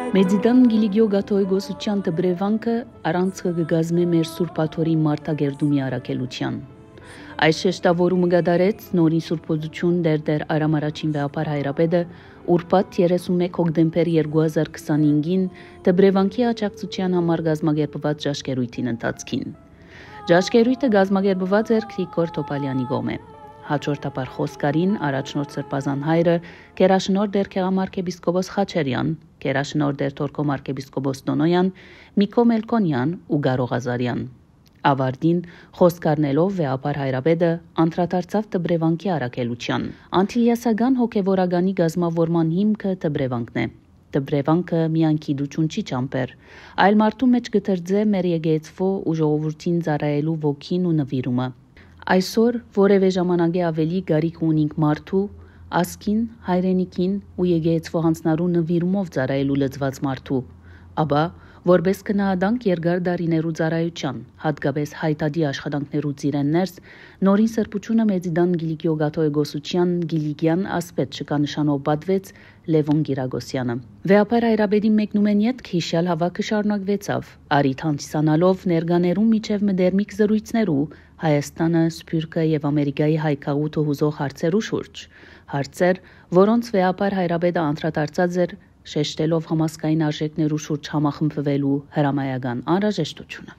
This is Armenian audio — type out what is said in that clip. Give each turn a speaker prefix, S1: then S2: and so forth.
S1: Մեծիդան Գիլիգիո Գաթոյ գոսության տբրևանքը առանցքը գգազմե մեր Սուրբ Աթորի մարտագերդումի առաքելության։ Այս շեշտավորումը գդարեց նորին Սուրբոզություն դեր Արամ առաջին վեապար հայրապետը ուրբաթ 31 հոկտեմբեր 2025-ին տբրևանքի աջակցության համար գազմագերբված ճաշկերույթին ընթացքին։ Ճաշկերույթը գազմագերբված էր Գրիգոր Թոպալյանի գոմե։ Հաջորդաբար խոսքարին առաջնորդ Սրբազան հայրը Գերաշնորհ դեր Քեղամարքեպիսկոպոս Խաչերյան, Գերաշնորհ դեր Թորքոմ arcեպիսկոպոս Տոնոյան, Միկո Մելքոնյան ու Գարո Ղազարյան։ Ավարտին խոսքարնելով վեապար հայրապետը անդրադարձավ տբրևանքի առաքելության։ Անտիլիասական հոգևորագանի գազմավորման հիմքը տբրևանքն է։ Տբրևանքը միայն գիտություն չի ճամփեր, այլ մարդու մեջ գտերձե մեր եկեղեցվո ու ժողովրդին ծառայելու ոգին ու նվիրումը։ Այսօր որևէ ժամանակի ավելի գարիք ունենք մարդու, ասկին, հայրենիքին ու եկեղեցվո հանձնարու նվիրումով ծառայելու լծված մարդու, ապա որպես գնահատանք երկար դարիներու ծառայության, հատկապես հայտադի աշխատանքներուց իրեն ներս, նորին սրբությունը Մեծիդան Գիլիգիո Գաթոյ գոսության Գիլիգյան ասպետ շքանշանով պատվեց Լևոն Գիրագոսյանը։ Վեապար հայրապետի մեկնումեն ետք հիշյալ հավաքը շարունակվեցավ, առիթ հանդիսանալով ներկաներուն միջև մդերմիկ զրույցներու Հայաստանը, Սփյուռքը եւ Ամերիկայի հայկաղութը հուզող հարցերու շուրջ, հարցեր, որոնց վեապար հայրապետը անդրադարձած էր շեշտելով համասկային արժեքներու շուրջ համախմբվելու հրամայական անհրաժեշտությունը։